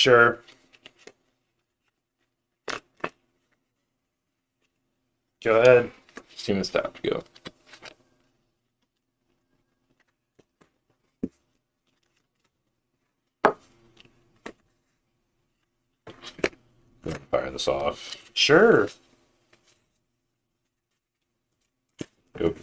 Sure. Go ahead. Steam is tapped. Go. Fire this off. Sure. Go.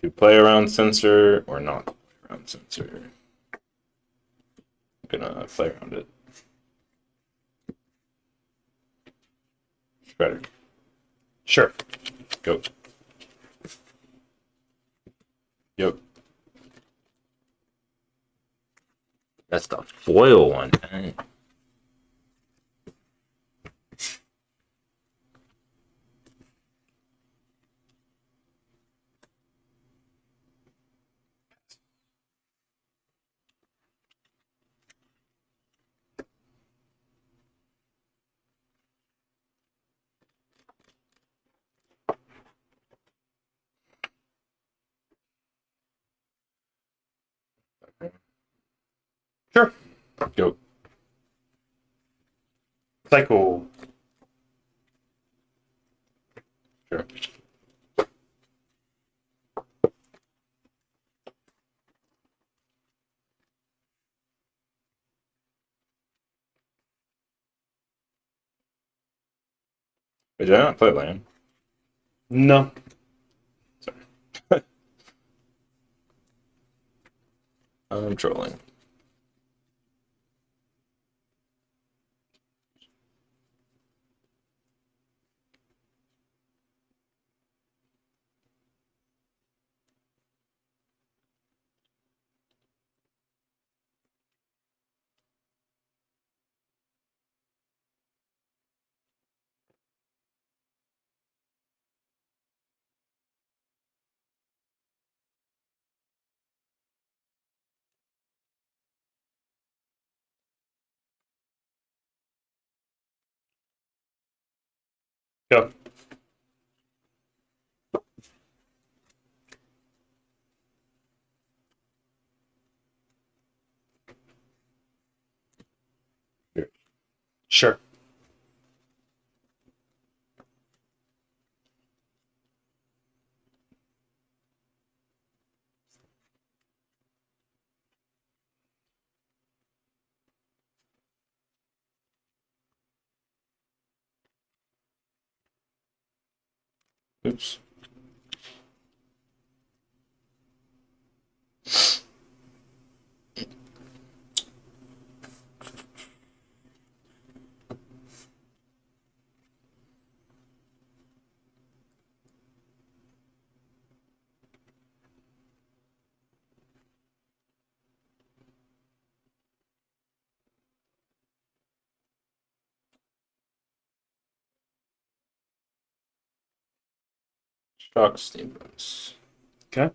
To play around sensor or not play around sensor. I'm gonna play around it. Better. Sure. Go. Yep. That's the foil one. Dang. Sure. Go. Cycle. Sure. Wait, did I not play land? No. Sorry. I'm trolling. Go. Sure. Oops. Shock steamboats. Okay.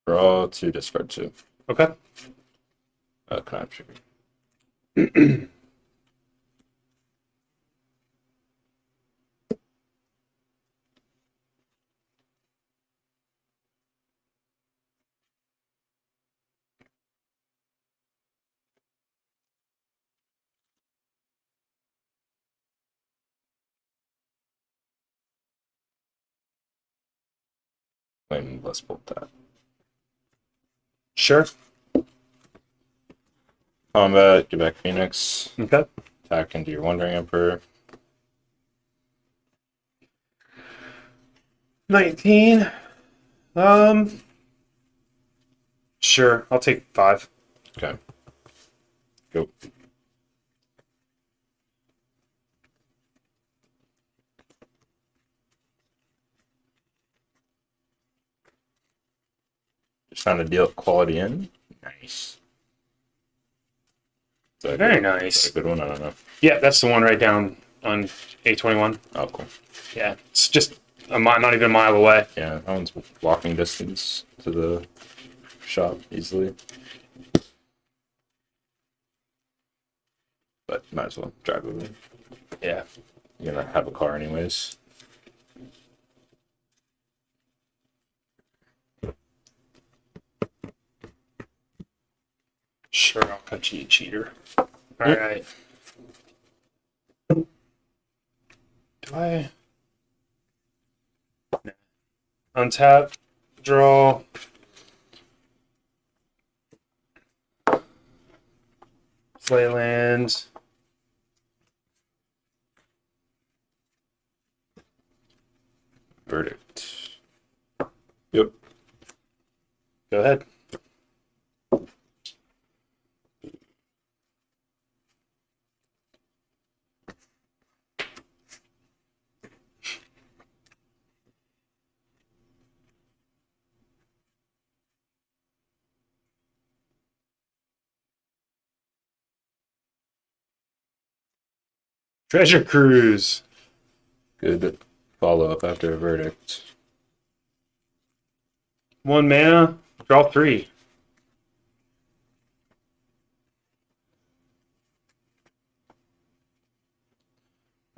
Draw to discard 2. Okay. Connect trigger. And let's bolt that. Sure. Combat, get back Phoenix. Okay. Attack into your Wandering Emperor. 19. Sure. I'll take 5. Okay. Go. Just found a deal quality in. Nice. Very nice. Is that a good one? I don't know. Yeah, that's the one right down on A21. Oh, cool. Yeah, it's just not even a mile away. Yeah, that one's walking distance to the shop easily. But might as well drive over. Yeah. You're gonna have a car anyways. Sure, I'll cut you, you cheater. All right. Do I untap, draw? Play land. Verdict. Yep. Go ahead. Treasure Cruise. Good follow up after a verdict. 1 mana, draw 3.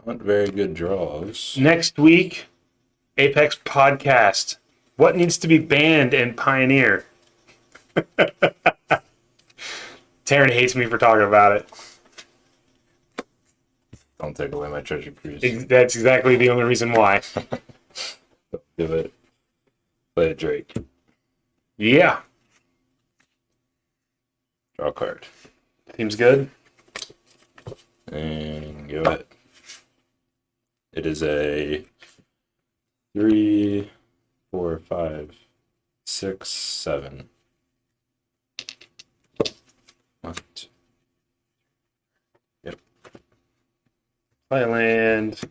Not very good draws. Next week, Apex Podcast. What needs to be banned in Pioneer? Taryn hates me for talking about it. Don't take away my treasure cruise. That's exactly the only reason why. Give it. Play a Drake. Yeah. Draw a card. Seems good. And give it. It is a 3, 4, 5, 6, 7. 1, 2. Yep. Play land.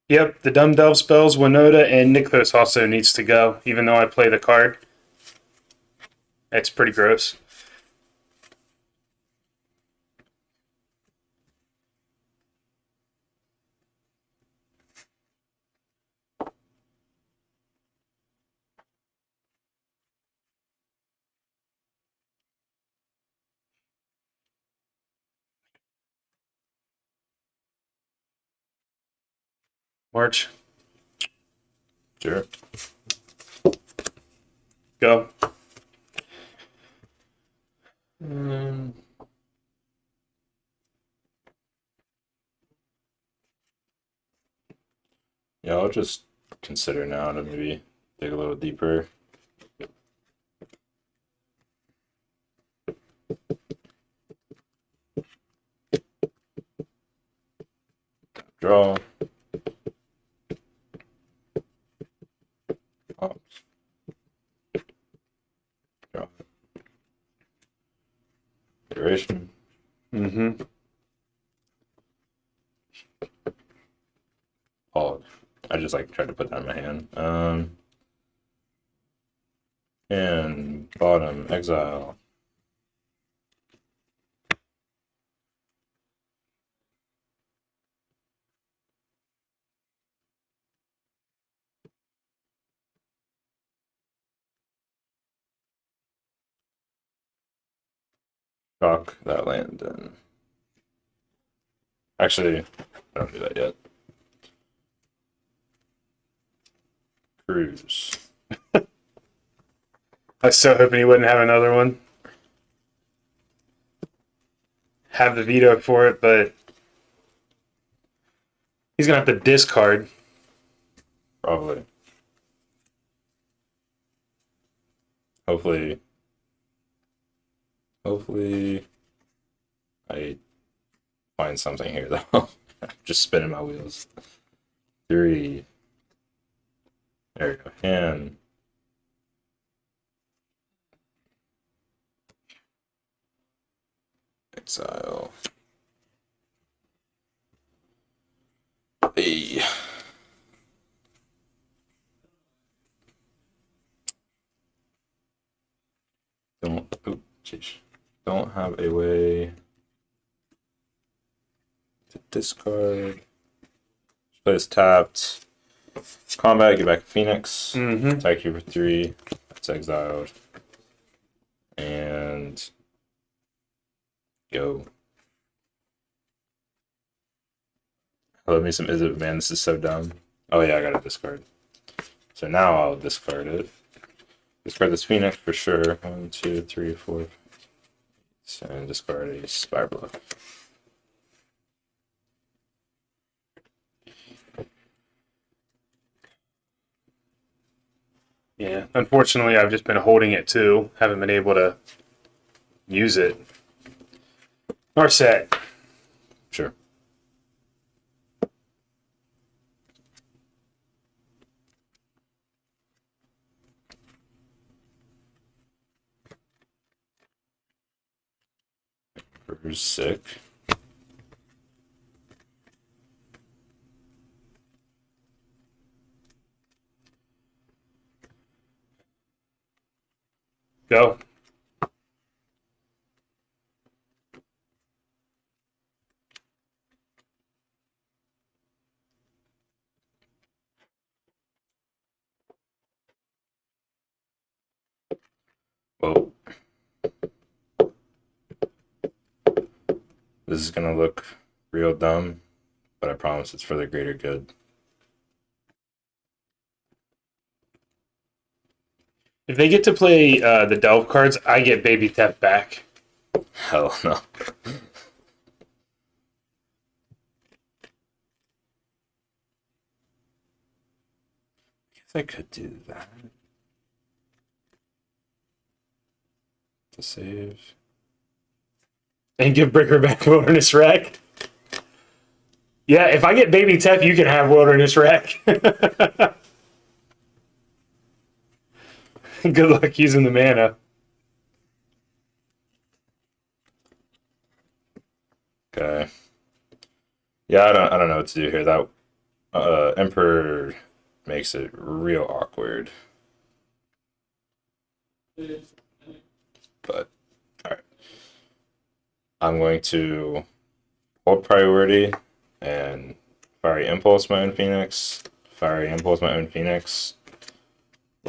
Yep, the Dumb Delve spells, Winota, and Nykthos also needs to go, even though I play the card. It's pretty gross. March, Sure. go. Yeah, I'll just consider now to maybe dig a little deeper. Draw. Ops. Draw. Iteration. Mm-hmm. Pog. I just like tried to put that in my hand. And bottom, exile. Shock that land and actually I don't do that yet. Cruise. I was so hoping he wouldn't have another one. Have the veto for it, but he's going to have to discard. Probably. Hopefully I find something here though. Just spinning my wheels. 3. There we go. And exile. Hey. don't have a way to discard. Play this tapped. Combat, get back to Phoenix. Attack you for 3. That's exiled. And go. Love me some Is It, man. This is so dumb. Oh, yeah, I got to discard. So now I'll discard it. Discard this Phoenix for sure. 1, 2, 3, 4. And discard a Spire Bluff. Yeah, unfortunately, I've just been holding it too. Haven't been able to use it. Narset. Sure. Who's sick? Go. Well, this is gonna look real dumb, but I promise it's for the greater good. If they get to play the Delve cards, I get Baby Tef back. Hell no. I could do that. To save. And give Bricker back Wilderness Wreck. Yeah, if I get Baby Tef, you can have Wilderness Wreck. Good luck using the mana. Okay. Yeah, I don't know what to do here. That Emperor makes it real awkward. But alright. I'm going to hold priority and Fiery Impulse my own Phoenix. Fiery Impulse my own Phoenix.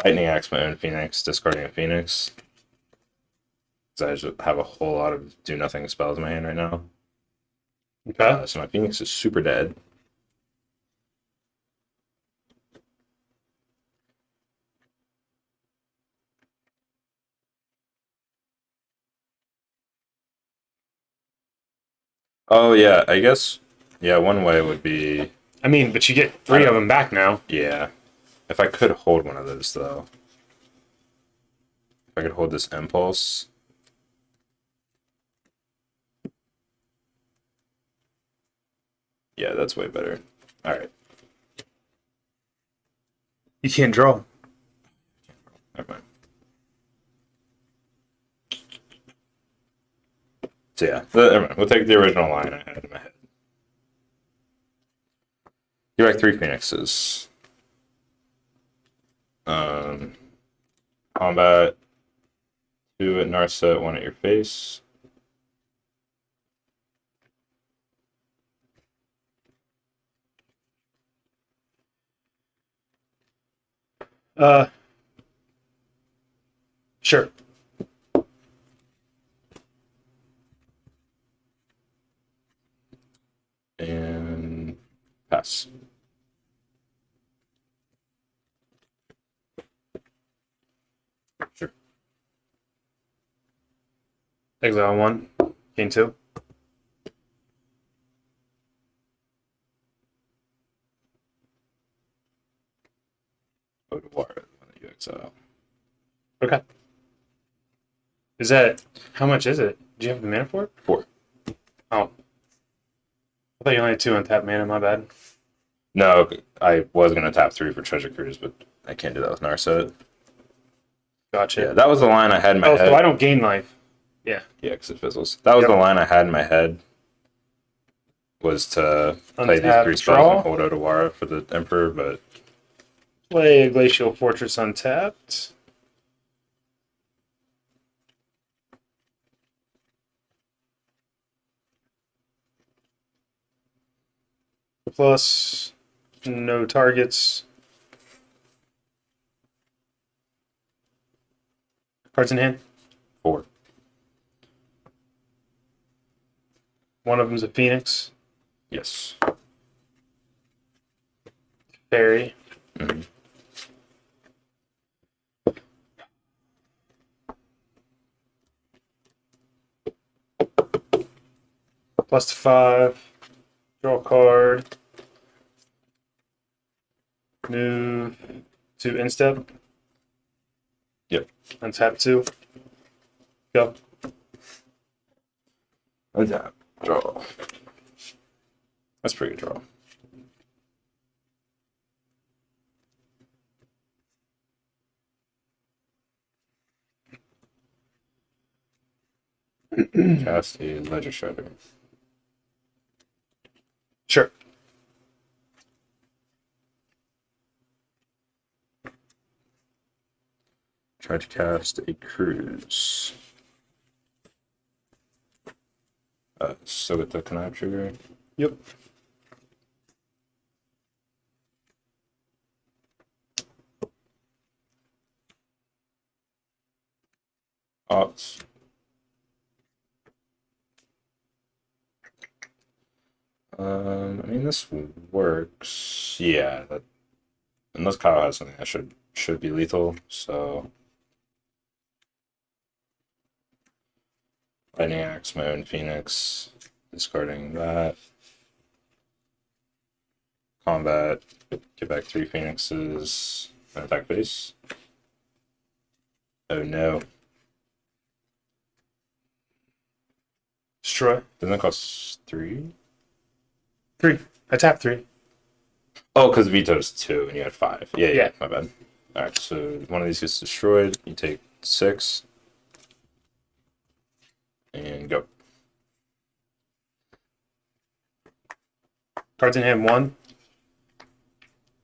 Lightning Axe my own Phoenix, discarding a Phoenix. Because I just have a whole lot of do nothing spells in my hand right now. Okay. So my Phoenix is super dead. Oh yeah, I guess one way would be I mean, but you get 3 of them back now. yeah. If I could hold one of those though. If I could hold this impulse. Yeah, that's way better. Alright. You can't draw. Never mind. So yeah, never mind. We'll take the original line I had in my head. Give back 3 Phoenixes. Combat 2 at Narset, 1 at your face. Sure. And pass. Sure. Exile 1. Gain 2. Go to War, the one that you exile. Okay. Is that... How much is it? Do you have the mana for it? 4. Oh. I thought you only had 2 untapped mana, my bad. No, I was going to tap 3 for Treasure Cruise, but I can't do that with Narset. Gotcha. Yeah, that was the line I had in my head. So I don't gain life. Yeah. Yeah, because it fizzles. That was the line I had in my head. Was to play these 3 spells draw. and hold Otawara for the Emperor, but... Play a Glacial Fortress untapped. plus no targets. Cards in hand. 4. One of them's a Phoenix. Yes. Fairy. Mm-hmm. Plus 5. Draw a card. Move to instep. Yep. Untap 2. Go. Untap. Draw. That's a pretty good draw. Cast a Ledger Shredder. Sure. Try to cast a Cruise. So with the Connive trigger. Yep. Opt. I mean, this works. Yeah, that, unless Kyle has something that should be lethal. So, Lightning Axe, my own Phoenix, discarding that. Combat, get back 3 Phoenixes, and attack base. Oh no. Destroy. Doesn't it cost 3? 3. I tap 3. Oh, because Veto's 2 and you had 5. Yeah, Yeah. my bad. Alright, so one of these gets destroyed. You take 6. And go. Cards in hand 1.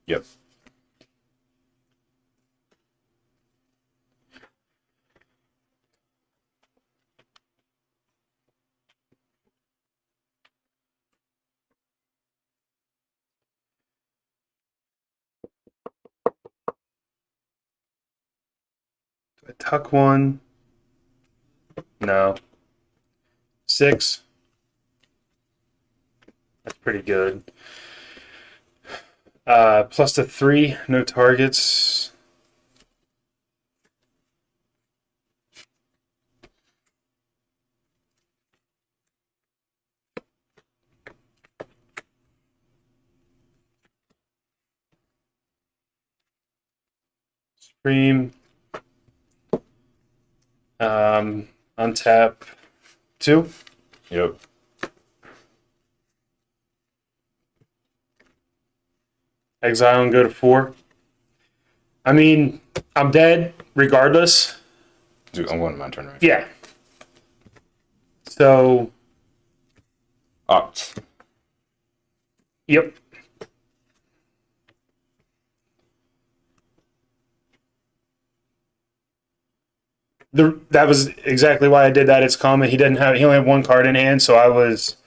Yep. Do I tuck 1? No. 6. That's pretty good. Plus the 3. No targets. Scream. Untap 2. Yep. Exile and go to 4. I mean, I'm dead regardless. Dude, I'm going to my turn, right? Yeah. So, Opt. yep. That was exactly why I did that. It's common. He only had 1 card in hand, so I was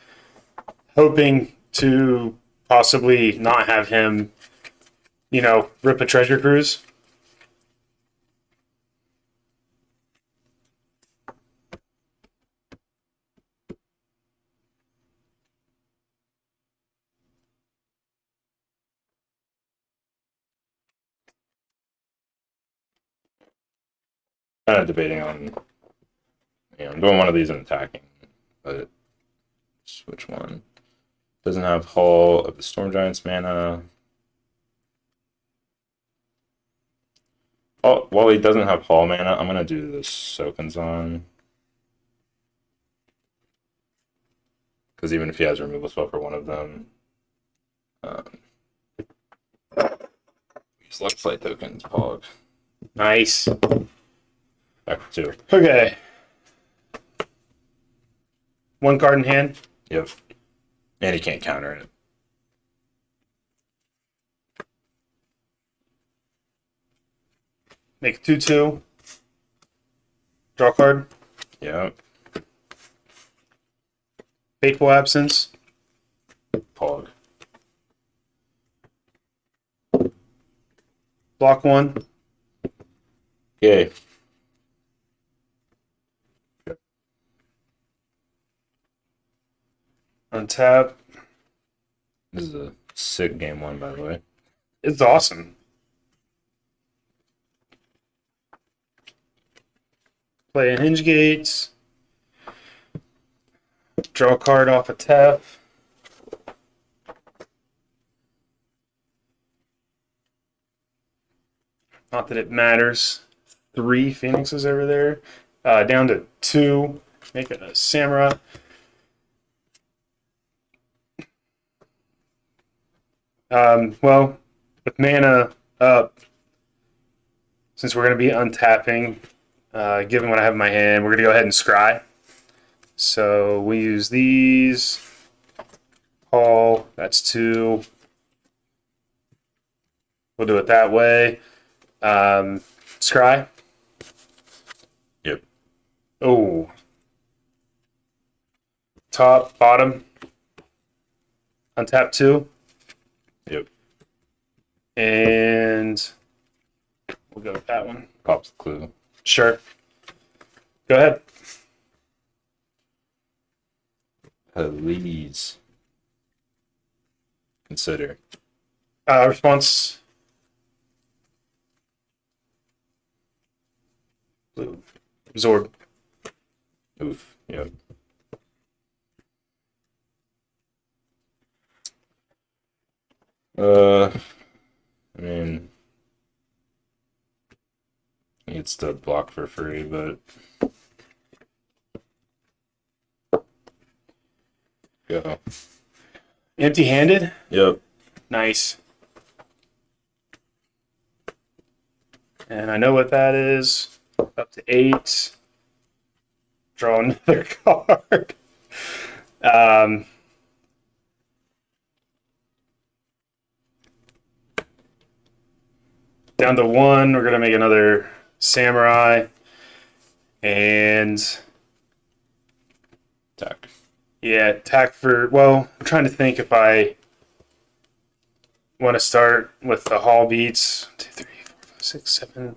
hoping to possibly not have him, rip a treasure cruise. Kind of debating on, I'm doing one of these and attacking, but which one? Doesn't have Hall of the Storm Giants mana. Oh, while he doesn't have Hall mana, I'm gonna do this Soken's because even if he has a removal spell for one of them, he's Luck Flight tokens, Pog. Nice. Back for 2. Okay. 1 card in hand. Yep. And he can't counter it. Make 2/2. Draw card. Yep. Fateful Absence. Pog. Block 1. Okay. Untap. This is a sick game 1, by the way. It's awesome. Play a Hinge Gates. Draw a card off a tap. Not that it matters. 3 Phoenixes over there. Down to 2. Make it a Samurai. Well, with mana up, since we're going to be untapping, given what I have in my hand, we're going to go ahead and scry. So we use these. Call. That's 2. We'll do it that way. Scry. Yep. Oh. Top, bottom. Untap 2. Yep. And we'll go with that one. Pops the clue. Sure. Go ahead. Please consider. Response. Blue. Absorb. Oof. Yep. I mean, it's the block for free, but go. Empty-handed. Yep. Nice. And I know what that is. Up to 8. Draw another card. Down to 1. We're going to make another Samurai. And Attack. yeah, attack for... Well, I'm trying to think if I want to start with the Hall beats. 2, 3, 4, 5, 6, 7.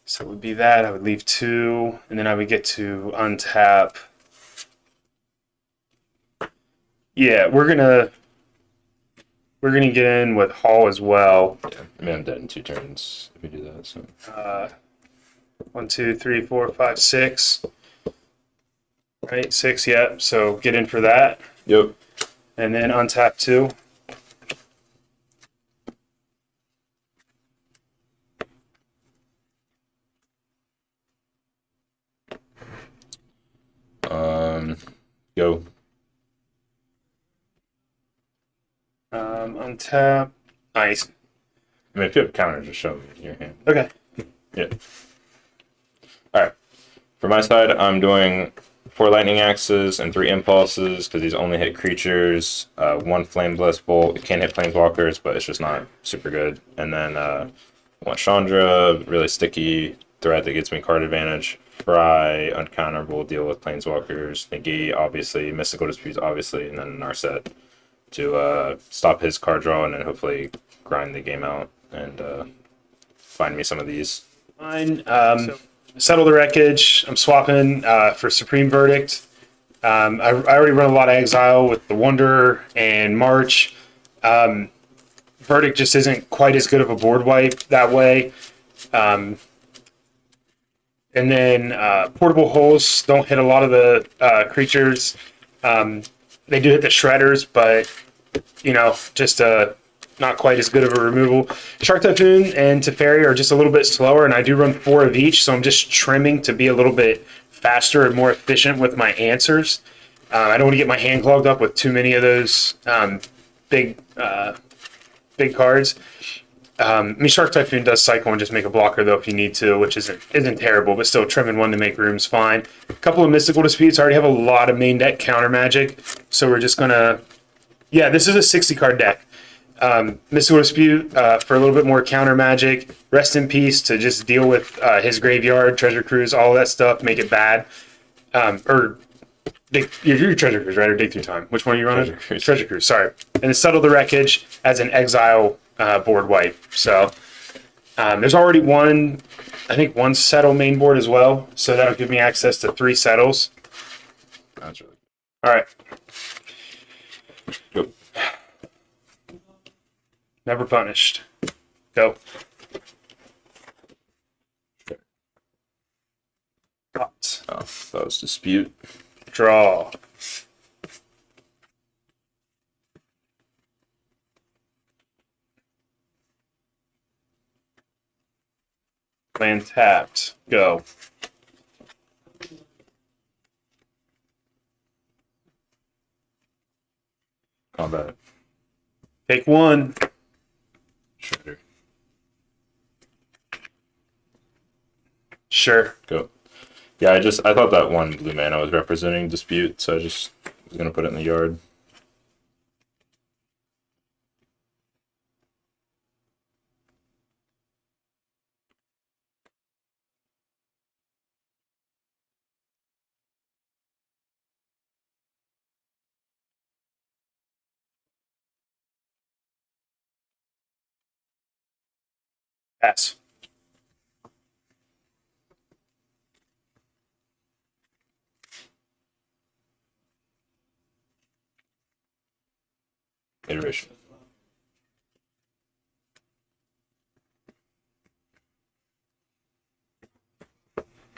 So it would be that. I would leave 2. And then I would get to untap. Yeah, we're gonna get in with Hall as well. Yeah. I mean, I'm dead in 2 turns if we do that. So 1, 2, 3, 4, 5, 6. Right, 6. Yeah. So get in for that, yep. and then untap 2. Go. Untap. Nice. I mean, if you have counters, just show me in your hand. Okay. Yeah. All right. For my side, I'm doing 4 lightning axes and 3 impulses because these only hit creatures. 1 flame blast bolt. It can hit planeswalkers, but it's just not super good. And then one Chandra, really sticky threat that gets me card advantage. Fry, uncounterable, deal with planeswalkers. Nagi, obviously. Mystical Disputes, obviously. And then Narset to stop his card draw and then hopefully grind the game out and find me some of these. Fine. Settle the wreckage. I'm swapping for Supreme Verdict. I already run a lot of Exile with the Wanderer and March. Verdict just isn't quite as good of a board wipe that way. And then Portable Holes don't hit a lot of the creatures. They do hit the Shredders, but, just not quite as good of a removal. Shark Typhoon and Teferi are just a little bit slower, and I do run 4 of each, so I'm just trimming to be a little bit faster and more efficient with my answers. I don't want to get my hand clogged up with too many of those big cards. Shark Typhoon does cycle and just make a blocker, though, if you need to, which isn't terrible, but still trimming 1 to make room's fine. A couple of Mystical Disputes. I already have a lot of main deck counter magic, so we're just going to... Yeah, this is a 60-card deck. Mystical Dispute for a little bit more counter magic. Rest in Peace to just deal with his graveyard, Treasure Cruise, all that stuff, make it bad. Your Treasure Cruise, right? Or Dig Through Time? Which one are you running? Treasure Cruise, sorry. And then Settle the Wreckage as an Exile board wipe. So There's already one, I think one settle main board as well, so that'll give me access to 3 settles. That's really All right, good. never punished. Go. Pots. Oh, that was dispute. Draw. Land tapped. Go. Combat. Take 1. Shredder. Sure. Go. Yeah, I thought that one blue mana was representing dispute, so I just was gonna put it in the yard. Pass. Iteration.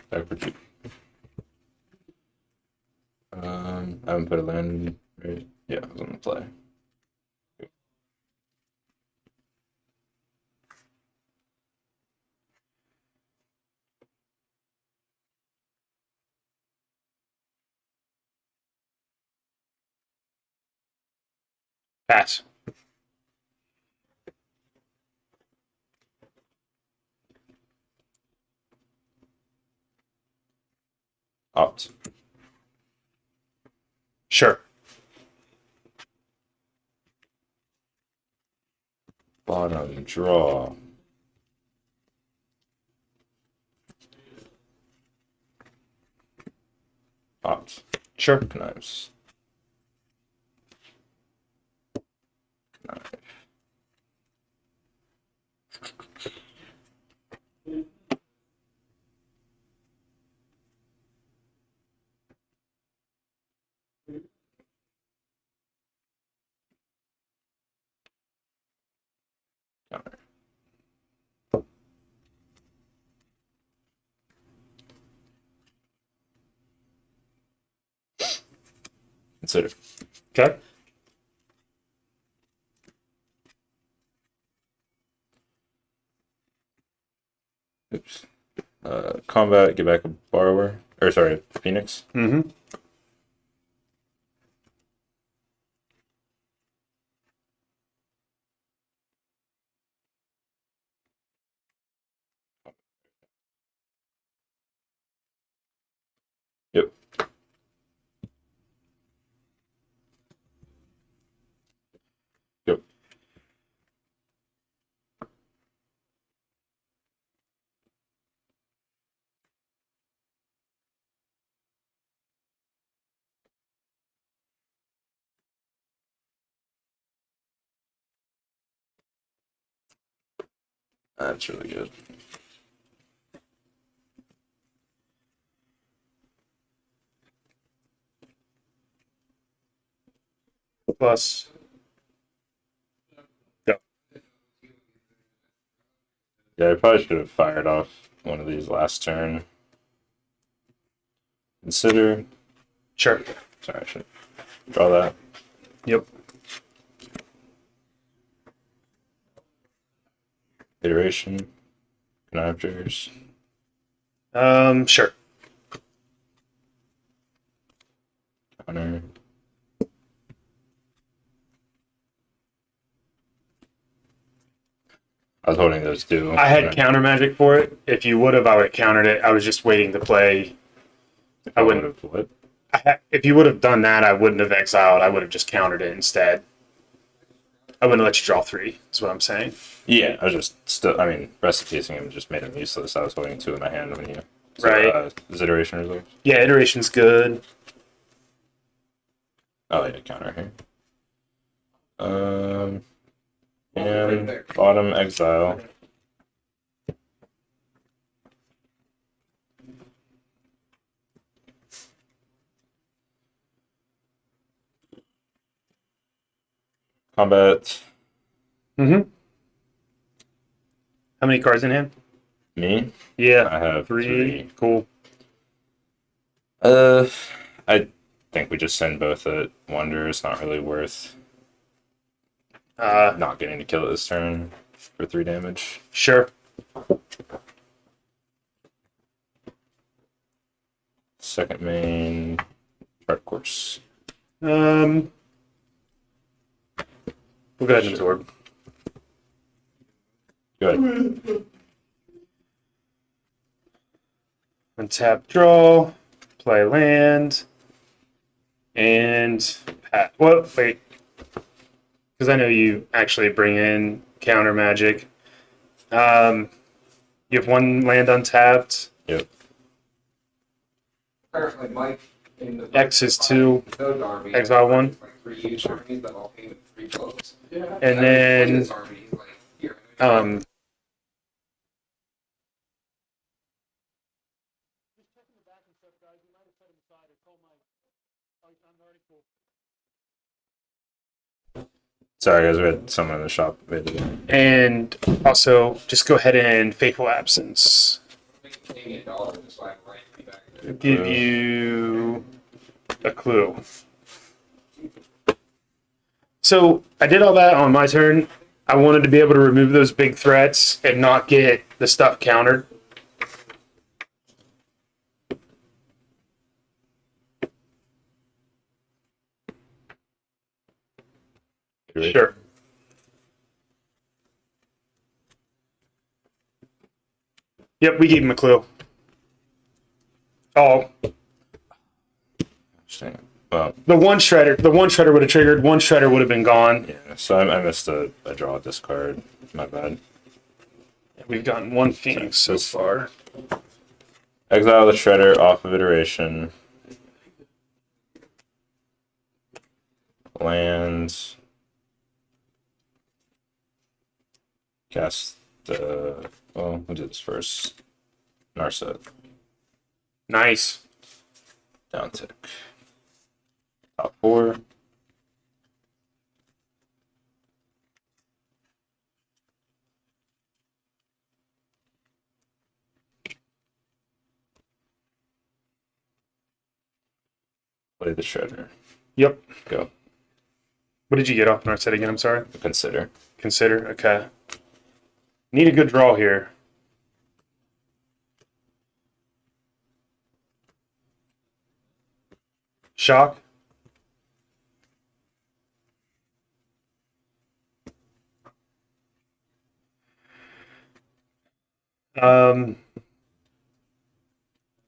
Back for 2. I haven't put a land, right? Yeah, I was on the play. Pass. Opt. Sure. Bottom draw. Opt. Sure. Knives. Knife. Counter. Consider. Okay. Oops. Combat, get back a borrower. Or sorry, Phoenix. Mm-hmm. Yep. Yep. That's really good. Plus. Go. Yeah, I probably should have fired off one of these last turn. Consider. Sure. Sorry, I should draw that. Yep. Iteration. Connectors. Sure. Counter. I was holding those two. I had counter magic for it. If you would have, I would have countered it. I was just waiting to play. I wouldn't have what? If you would have done that, I wouldn't have exiled. I would have just countered it instead. I wouldn't let you draw 3, is what I'm saying. Yeah, I was just still. I mean, recipacing him just made him useless. I was holding 2 in my hand when you. So, Right. Is iteration reserve? Yeah, iteration's good. Oh yeah, counter here. And bottom exile. Combat. Mm-hmm. How many cards in hand? Me? Yeah. I have three. Cool. I think we just send both at Wonder. It's not really worth not getting to kill it this turn for 3 damage. Sure. Second main, Dark Course. We'll go ahead and absorb. Go ahead. Untap, draw, play land, and well, wait, because I know you actually bring in counter magic. You have 1 land untapped. Yep. Apparently, Mike in the X is 2, army, exile 1, like 3 huge armies that all came with 3 blows. and then This army, he's like, here. Sorry, guys. We had someone in the shop. We had to... And also just go ahead and Fateful Absence. Canadian dollar, just like right back there. Give you a clue. So I did all that on my turn. I wanted to be able to remove those big threats and not get the stuff countered. Sure. Yep, we gave him a clue. Oh, Well, the one shredder would have triggered. One shredder would have been gone. yeah. So I missed a draw at this card. My bad. We've gotten 1 Phoenix so far. Exile the Shredder off of iteration. Lands. Cast the. Well, we'll do this first. Narset. Nice. Down tick. Top 4. Play the Shredder. Yep. Go. What did you get off our set again? I'm sorry. Consider. Consider. Okay. Need a good draw here. Shock.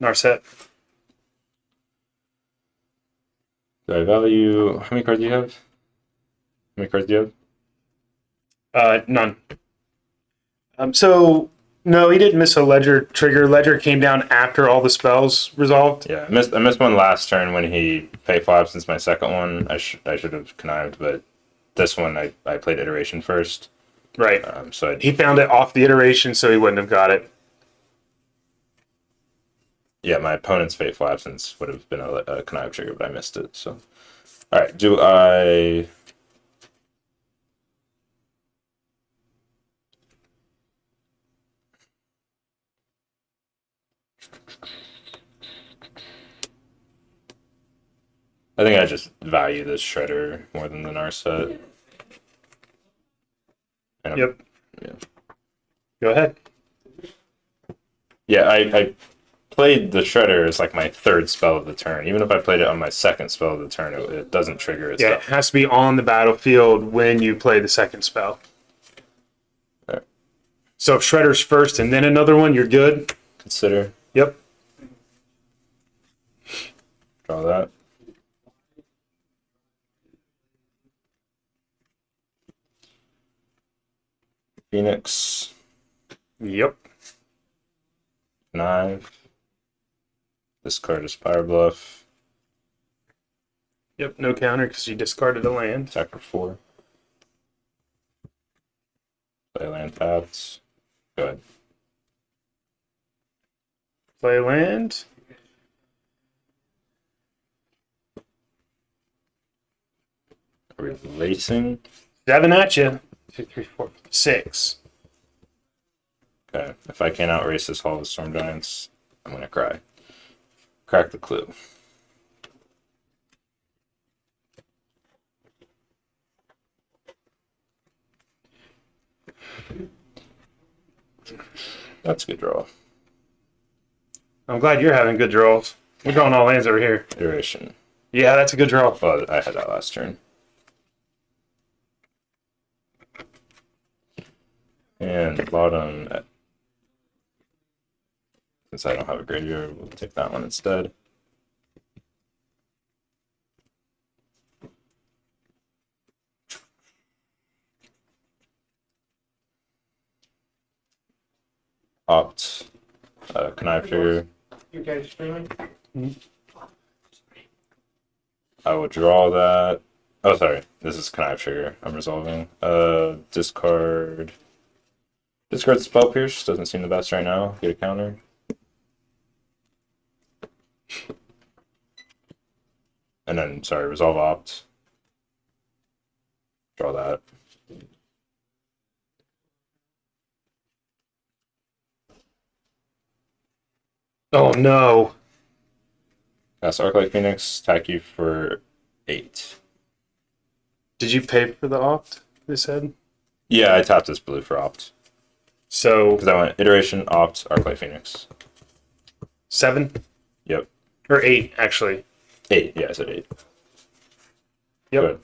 Narset. Do I value. How many cards do you have? How many cards do you have? None. So no, he didn't miss a ledger trigger. Ledger came down after all the spells resolved. Yeah, I missed one last turn when he paid flop since my second one. I should have connived, but this one I played iteration first. Right. So He found it off the iteration, so he wouldn't have got it. yeah, my opponent's fateful absence would have been a connive trigger, but I missed it. So, all right, do I? I think I just value this shredder more than the Narset. And Yep. Yeah. Go ahead. Yeah, I played the shredder as like my 3rd spell of the turn. Even if I played it on my 2nd spell of the turn, it doesn't trigger Yeah, it itself. has to be on the battlefield when you play the second spell. Alright. So if Shredder's first and then another one, you're good. Consider. Yep. Draw that. Phoenix. Yep. Knife. This card is Fire Bluff. Yep. No counter because you discarded a land. Attack for 4. Play land tapped. Go ahead. Play land. Are we racing? 7 at you. 2, 3, 4, 6. Okay. If I can't outrace this Hall of Storm Giants, I'm gonna cry. Crack the clue. That's a good draw. I'm glad you're having good draws. We're drawing all lands over here. Iteration. Yeah, that's a good draw. Well, I had that last turn. And bottom, since I don't have a graveyard, we'll take that one instead. Opt, connive trigger. You guys streaming? I will draw that. Oh, sorry. This is connive trigger. I'm resolving. Discard. Discard Spell Pierce. Doesn't seem the best right now. Get a counter. And then, sorry, resolve opt. Draw that. Oh no. That's Arclight Phoenix. Attack you for 8. Did you pay for the opt? They said. Yeah, I tapped this blue for opt. So Because I went iteration, opt, Arclight Phoenix. 7 Yep. or 8 actually. 8. Yeah, I said 8. Yep. Good.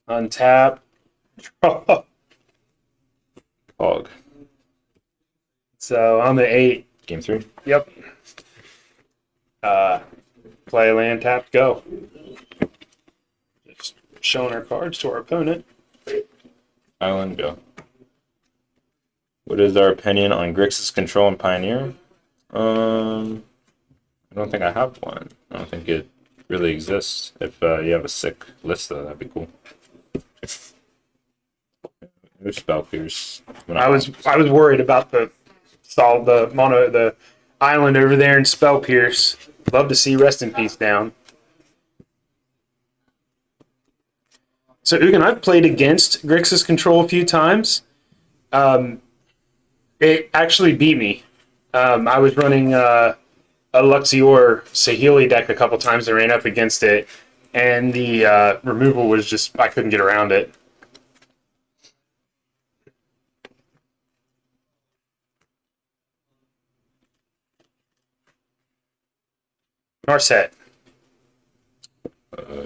Untap. Hog. So I'm at 8. Game 3. Yep. Play land tap, go. Just showing our cards to our opponent. Island, go. What is our opinion on Grixis control and Pioneer? I don't think I have one. I don't think it really exists. If you have a sick list, though, that'd be cool. There's Spell Pierce. I was worried about the island over there in Spell Pierce. Love to see Rest in Peace down. So Ugin, I've played against Grixis Control a few times. It actually beat me. I was running a Luxior Sahili deck a couple times. I ran up against it, and the removal was just, I couldn't get around it. Narset.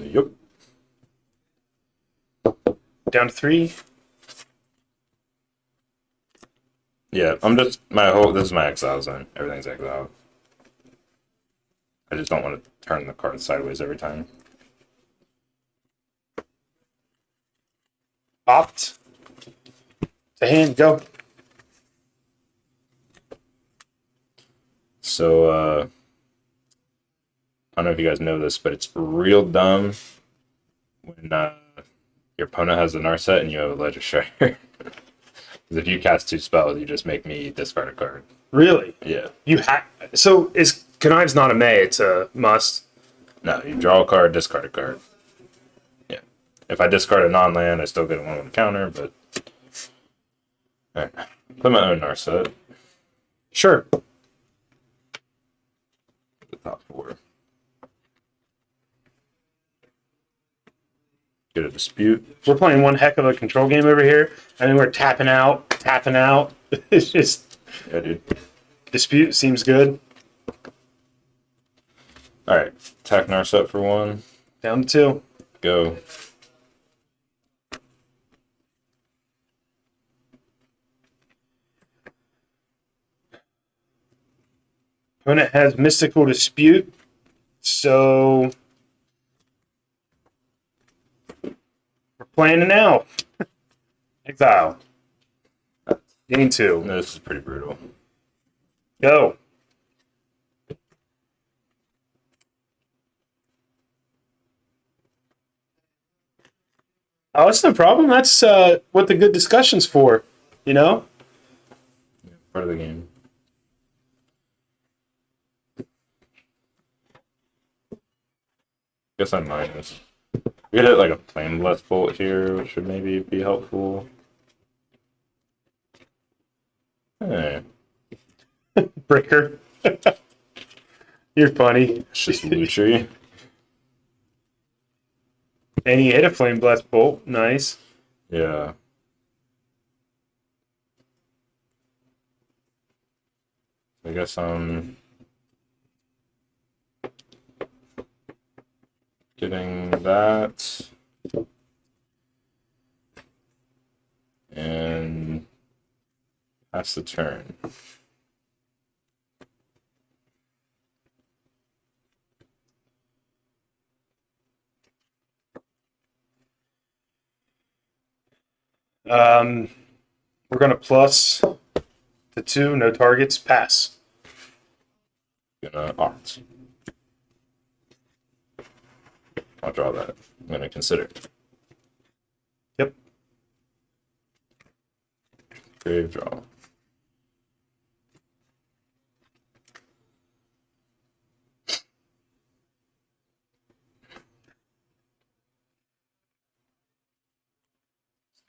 Yep. Down to 3. Yeah, this is my exile zone. Everything's exiled. I just don't want to turn the card sideways every time. Opt. To hand, go. So, I don't know if you guys know this, but it's real dumb when your opponent has a Narset and you have a Ledger Striker. Because if you cast 2 spells, you just make me discard a card. Really? Yeah. So is Connive's not a May, it's a must. No, you draw a card, discard a card. Yeah. If I discard a non-land, I still get a 1/1 counter, but... Alright. Play my own Narset. Sure. The top 4. Get a dispute. We're playing one heck of a control game over here. I mean, we're tapping out. It's just... Yeah, dude. Dispute seems good. Alright. Attack Narset for 1. Down to 2. Go. Opponent has Mystical Dispute. So... we're playing it now. Exile. Game 2. This is pretty brutal. Go. Oh, it's no problem. That's what the good discussion's for, you know? Part of the game. Guess I'm minus. We could hit like a flame blast bolt here, which would maybe be helpful. Hey, Breaker. You're funny. it's just Lutri. And he hit a Flame Blast Bolt. Nice. Yeah. I guess I'm getting that. And that's the turn. We're going to plus the 2, no targets, pass. Gonna opt. I'll draw that. I'm gonna consider. Yep. Grave draw.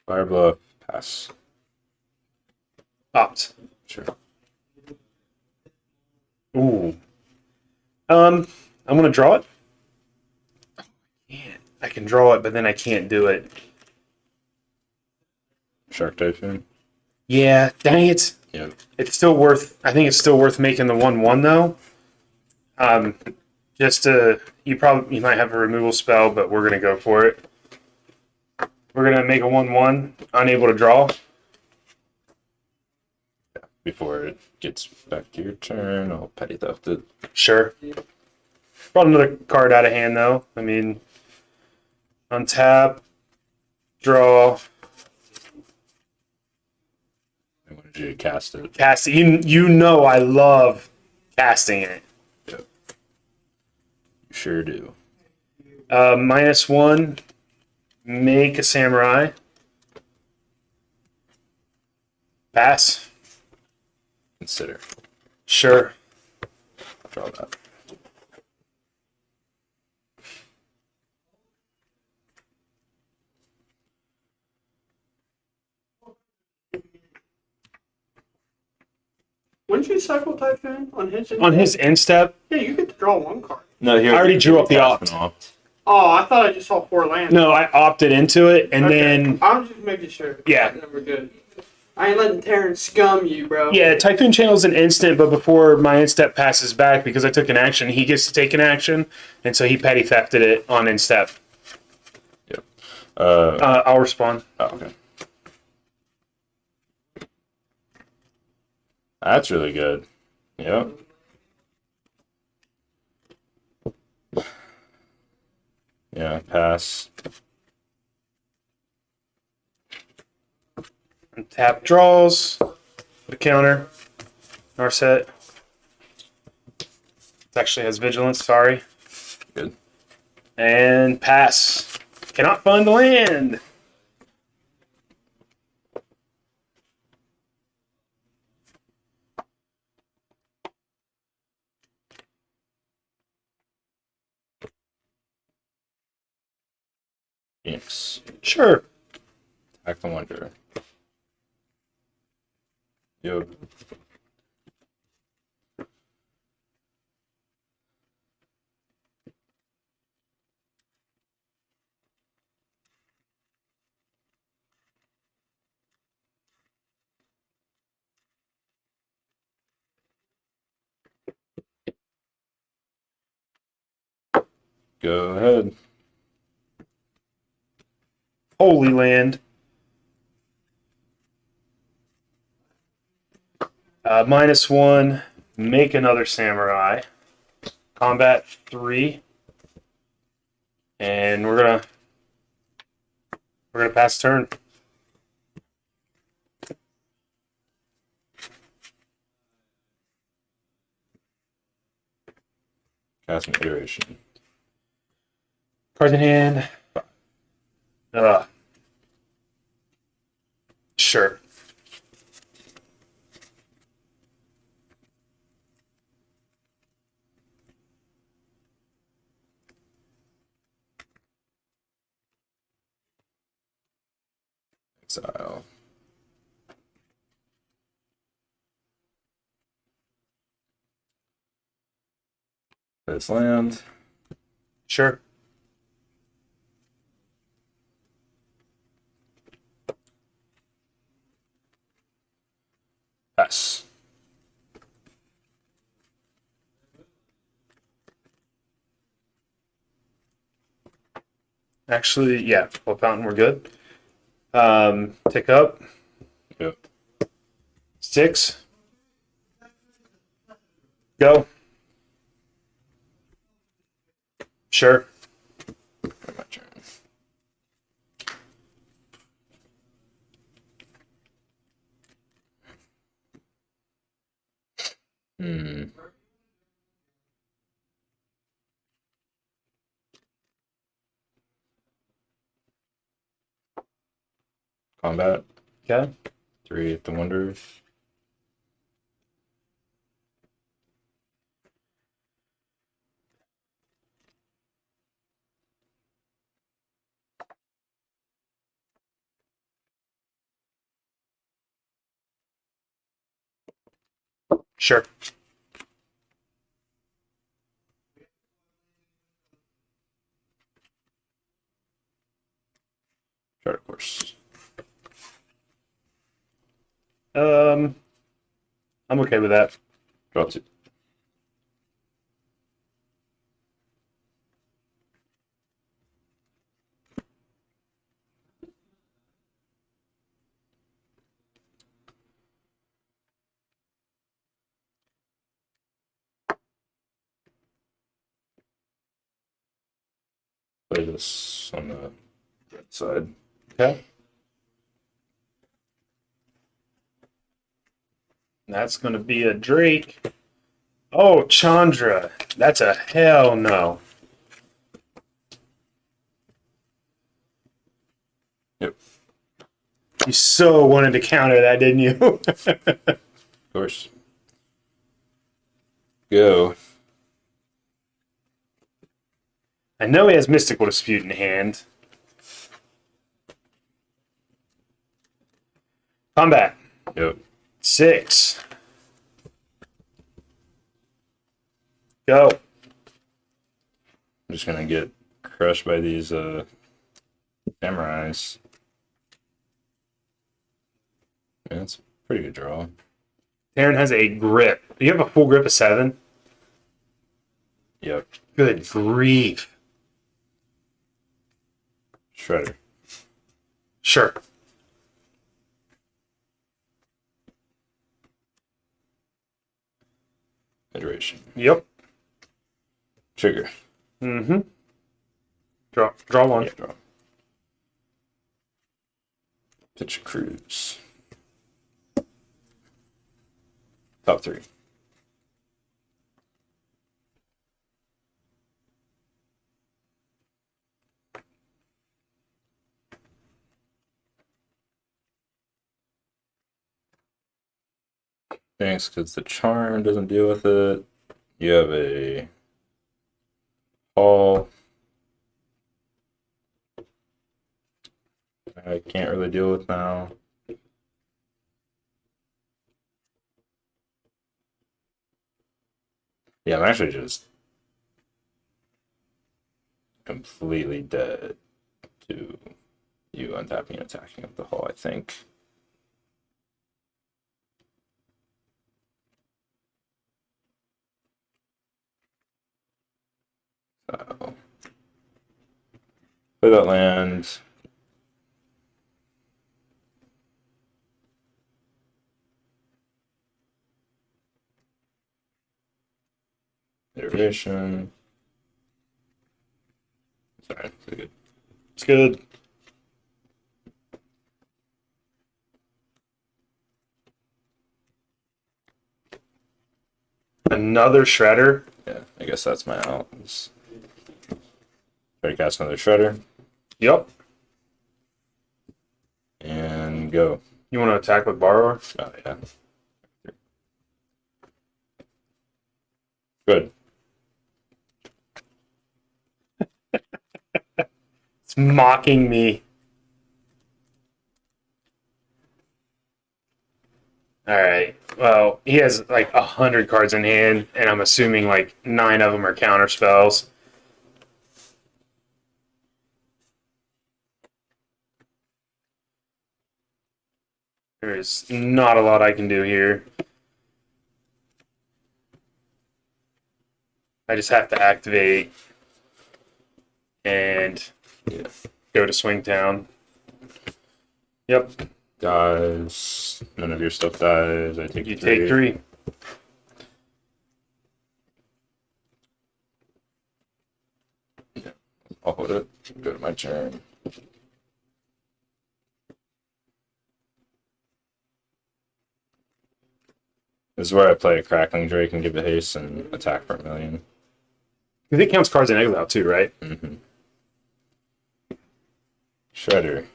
Fire bluff, pass. Opt. Sure. Ooh. I'm going to draw it. I can draw it, but then I can't do it. Shark Typhoon. Yeah, dang it. Yep. It's still worth. I think it's still worth making the 1/1 though. Just to you might have a removal spell, but we're gonna go for it. We're gonna make a 1/1, unable to draw. Before it gets back to your turn, I'll petty theft it. Sure. Brought another card out of hand though. I mean, untap, draw, I wanted you to cast it. cast it. You know I love casting it. Yep. You sure do. -1, make a samurai. Pass. Consider. Sure. I'll draw that. Wouldn't you cycle Typhoon on his? On his instep, Yeah, you get to draw one card. No, here. I already drew up the cast opt. an Oh, I thought I just saw 4 lands. no, I opted into it, and Okay. then I was just making sure. Yeah. That we're good. I ain't letting Terran scum you, bro. yeah, Typhoon Channel's an instant, but before my instep passes back, because I took an action, he gets to take an action, and so he petty thefted it on instep. Yep. I'll respond. Oh, okay. That's really good. Yep. Yeah, pass. Tap draws. The counter. Narset. It actually has vigilance, sorry. Good. And pass. Cannot find the land. Phoenix. Sure. Attack the Wanderer. Yep. Go ahead. Holy land. -1. Make another samurai. Combat 3. And we're gonna pass turn. Cast an iteration. Cards in hand. Sure. So. This land. Sure. Pass. Actually, yeah. Full fountain, we're good. Tick up. Yep. 6. Go. Sure. My turn. Hmm. Combat. Okay. 3 at the wonder. Sure. Charter course. I'm okay with that. Draw 2. Play this on the right side. Okay. That's going to be a Drake. Oh, Chandra. That's a hell no. Yep. You so wanted to counter that, didn't you? Of course. Go. I know he has Mystical Dispute in hand. Combat. Yep. 6. Go. I'm just gonna get crushed by these samurais. Yeah, that's a pretty good draw. Aaron has a grip. Do you have a full grip of 7? Yep. Good grief. Shredder. Sure. Iteration. Yep. Trigger. Mm-hmm. Draw 1. Yeah, draw. Pitch cruise. Top 3. Thanks, because the charm doesn't deal with it. You have a hall. I can't really deal with now. Yeah, I'm actually just completely dead to you untapping and attacking up the hall, I think. So, play that land. Iteration. Sorry, pretty good. It's good. Another Shredder. Yeah, I guess that's my out. Try to cast another Shredder. Yep. And go. You want to attack with Borrower? Oh, yeah. Good. It's mocking me. All right. Well, he has like 100 cards in hand, and I'm assuming like 9 of them are counter spells. There's not a lot I can do here. I just have to activate and Yeah. go to Swingtown. Yep. Dies. None of your stuff dies. I take You three. take 3. I'll hold it. Go to my turn. This is where I play a Crackling Drake and give it haste and attack for 1,000,000. Because it counts cards in exile too, right? Mm-hmm. Shredder.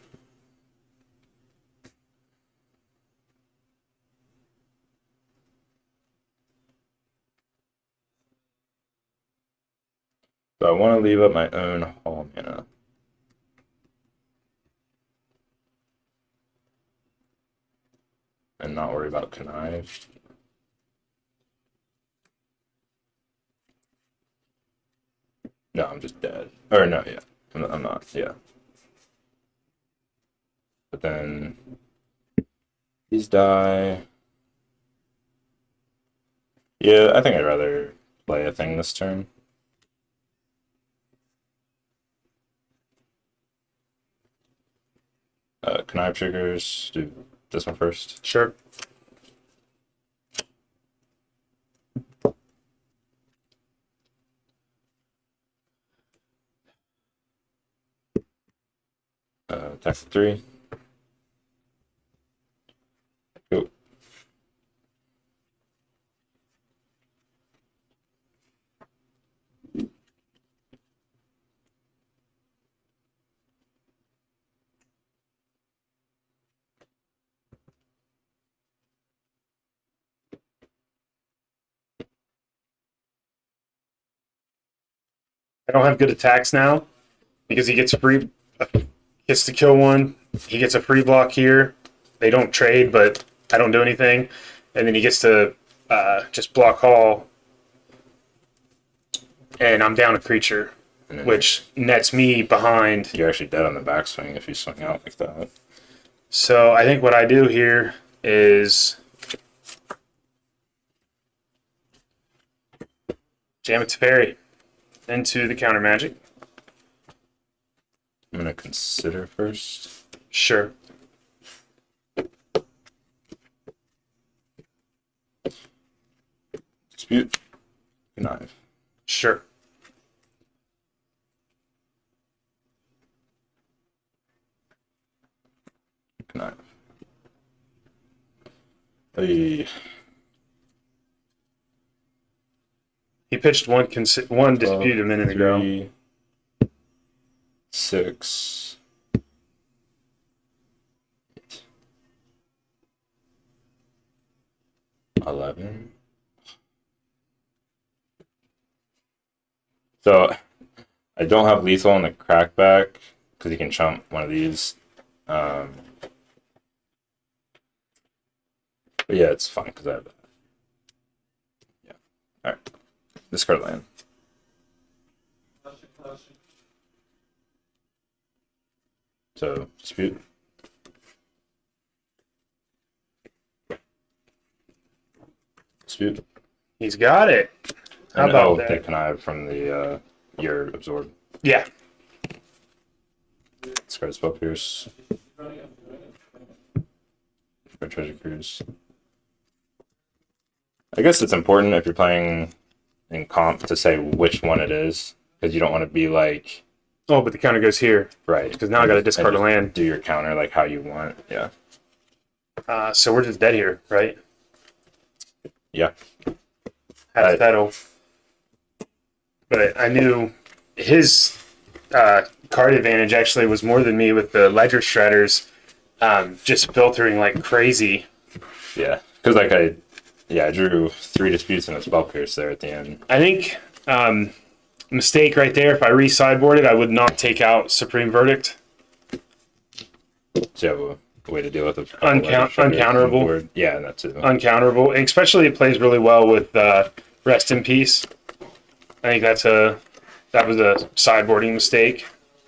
So I want to leave up my own Hall mana. And not worry about Connive. No, I'm just dead. Or no, yeah. I'm not, yeah. But then these die. Yeah, I think I'd rather play a thing this turn. Connive triggers. Do this one first. Sure. Attack for 3. Go. I don't have good attacks now because he gets free, gets to kill one. He gets a free block here. They don't trade, but I don't do anything. And then he gets to just block Hall. And I'm down a creature, And then which nets me behind. you're actually dead on the backswing if you swing out like that. So I think what I do here is jam it to Fairy into the counter magic. I'm gonna consider first. Sure. Dispute. Connive. Sure. Connive. Hey. He pitched one dispute a minute ago. 3, 6. 11. So I don't have lethal on the crackback because you can chump one of these. But yeah, it's fine because I have that. Yeah. All right. Discard land. So dispute. Dispute. He's got it. How And about I'll that? take connive from the your absorb. Yeah. Discard spell pierce. For treasure cruise. I guess it's important if you're playing in comp to say which one it is, because you don't want to be like Oh, but the counter goes here. right. Because now I got to discard a just land. Do your counter like how you want. Yeah. So we're just dead here, right? Yeah. Had to settle. But I knew his card advantage actually was more than me with the Ledger Shredders just filtering like crazy. Yeah. Because like I drew 3 disputes and a spell pierce there at the end. I think mistake right there. If I re-sideboarded, I would not take out Supreme Verdict. So way to deal with a couple lighter triggers on the uncounterable. board. Yeah, that too. Uncounterable. And especially it plays really well with Rest in Peace. I think that was a sideboarding mistake.